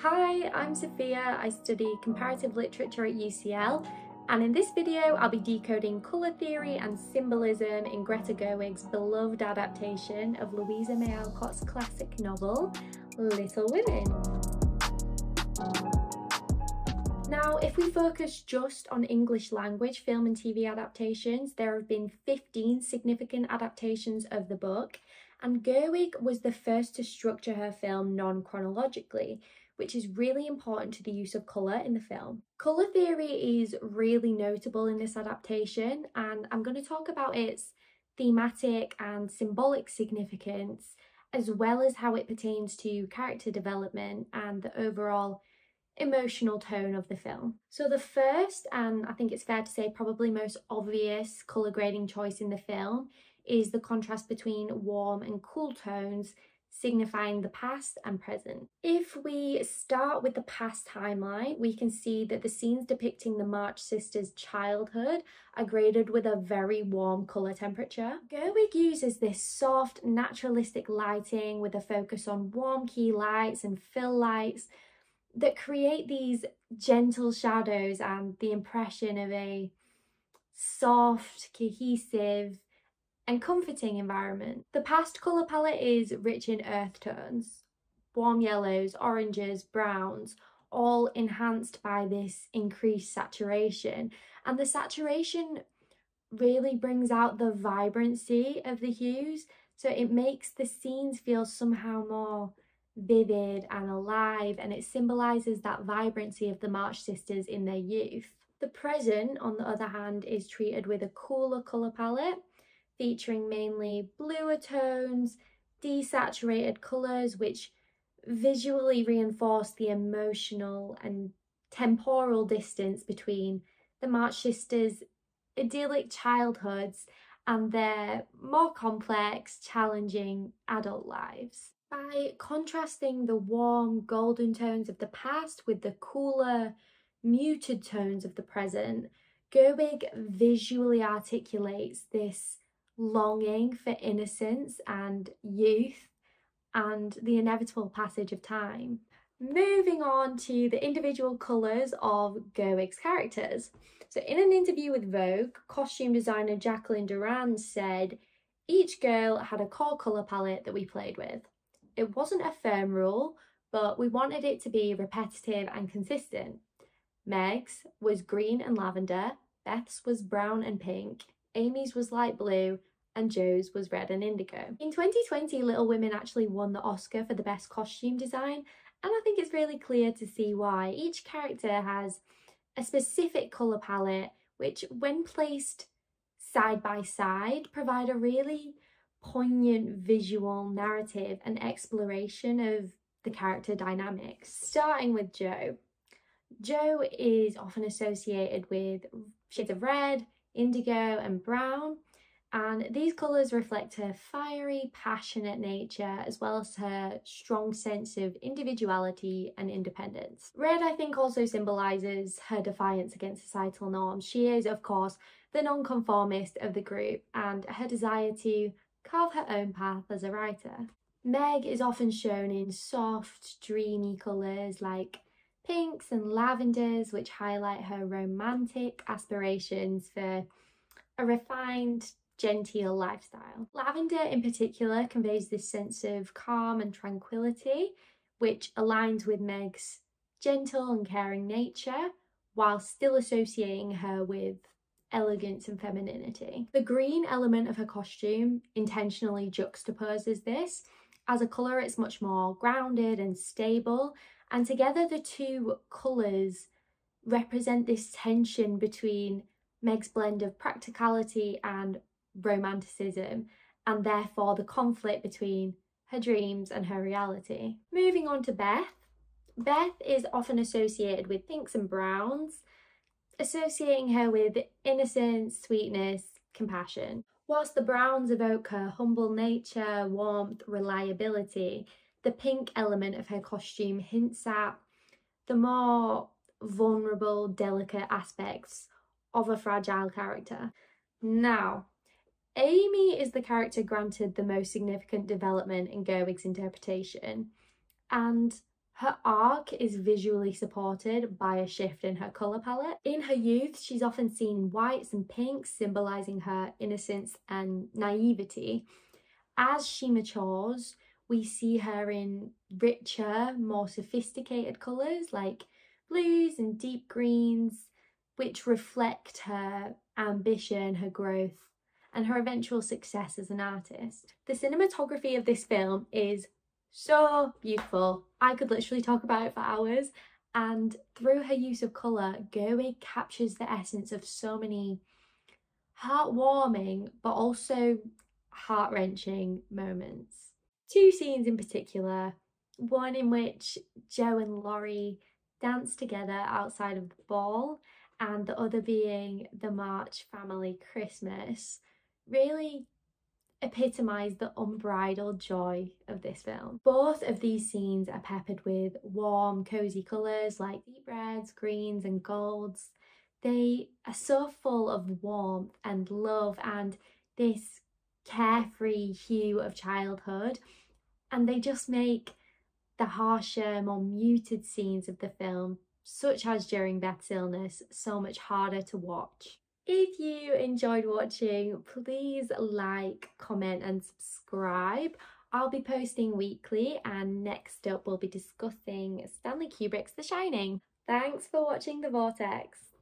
Hi, I'm Sophia. I study comparative literature at UCL, and in this video I'll be decoding colour theory and symbolism in Greta Gerwig's beloved adaptation of Louisa May Alcott's classic novel, Little Women. Now, if we focus just on English language film and TV adaptations, there have been 15 significant adaptations of the book, and Gerwig was the first to structure her film non-chronologically, which is really important to the use of colour in the film. Colour theory is really notable in this adaptation, and I'm going to talk about its thematic and symbolic significance, as well as how it pertains to character development and the overall emotional tone of the film. So the first, and I think it's fair to say probably most obvious colour grading choice in the film, is the contrast between warm and cool tones, signifying the past and present. If we start with the past timeline, we can see that the scenes depicting the March sisters' childhood are graded with a very warm colour temperature. Gerwig uses this soft, naturalistic lighting with a focus on warm key lights and fill lights that create these gentle shadows and the impression of a soft, cohesive, and comforting environment. The past colour palette is rich in earth tones, warm yellows, oranges, browns, all enhanced by this increased saturation. And the saturation really brings out the vibrancy of the hues, so it makes the scenes feel somehow more vivid and alive, and it symbolises that vibrancy of the March sisters in their youth. The present, on the other hand, is treated with a cooler colour palette, featuring mainly bluer tones, desaturated colours, which visually reinforce the emotional and temporal distance between the March sisters' idyllic childhoods and their more complex, challenging adult lives. By contrasting the warm, golden tones of the past with the cooler, muted tones of the present, Gerwig visually articulates this longing for innocence and youth and the inevitable passage of time. Moving on to the individual colours of Gerwig's characters. So in an interview with Vogue, costume designer Jacqueline Durand said, "Each girl had a core colour palette that we played with. It wasn't a firm rule, but we wanted it to be repetitive and consistent. Meg's was green and lavender, Beth's was brown and pink, Amy's was light blue, and Jo's was red and indigo." In 2020, Little Women actually won the Oscar for the best costume design, and I think it's really clear to see why. Each character has a specific colour palette, which when placed side by side provide a really poignant visual narrative and exploration of the character dynamics. Starting with Jo. Jo is often associated with shades of red, indigo and brown, and these colours reflect her fiery, passionate nature as well as her strong sense of individuality and independence. Red, I think, also symbolises her defiance against societal norms. She is, of course, the nonconformist of the group and her desire to carve her own path as a writer. Meg is often shown in soft, dreamy colours like pinks and lavenders, which highlight her romantic aspirations for a refined, genteel lifestyle. Lavender in particular conveys this sense of calm and tranquility, which aligns with Meg's gentle and caring nature, while still associating her with elegance and femininity. The green element of her costume intentionally juxtaposes this. As a colour, it's much more grounded and stable, and together the two colours represent this tension between Meg's blend of practicality and romanticism, and therefore the conflict between her dreams and her reality. Moving on to Beth. Beth is often associated with pinks and browns, associating her with innocence, sweetness, compassion. Whilst the browns evoke her humble nature, warmth, reliability, the pink element of her costume hints at the more vulnerable, delicate aspects of a fragile character. Now, Amy is the character granted the most significant development in Gerwig's interpretation, and Her arc is visually supported by a shift in her colour palette. In her youth, she's often seen in whites and pinks, symbolising her innocence and naivety. As she matures, we see her in richer, more sophisticated colours like blues and deep greens, which reflect her ambition, her growth, and her eventual success as an artist. The cinematography of this film is so beautiful. I could literally talk about it for hours. And through her use of colour, Gerwig captures the essence of so many heartwarming but also heart-wrenching moments. Two scenes in particular, one in which Joe and Laurie dance together outside of the ball, and the other being the March family Christmas, really epitomise the unbridled joy of this film. Both of these scenes are peppered with warm, cosy colours like deep reds, greens and golds. They are so full of warmth and love and this carefree hue of childhood, and they just make the harsher, more muted scenes of the film, such as during Beth's illness, so much harder to watch. If you enjoyed watching, please like, comment and subscribe. I'll be posting weekly, and next up we'll be discussing Stanley Kubrick's The Shining. Thanks for watching The Vortex.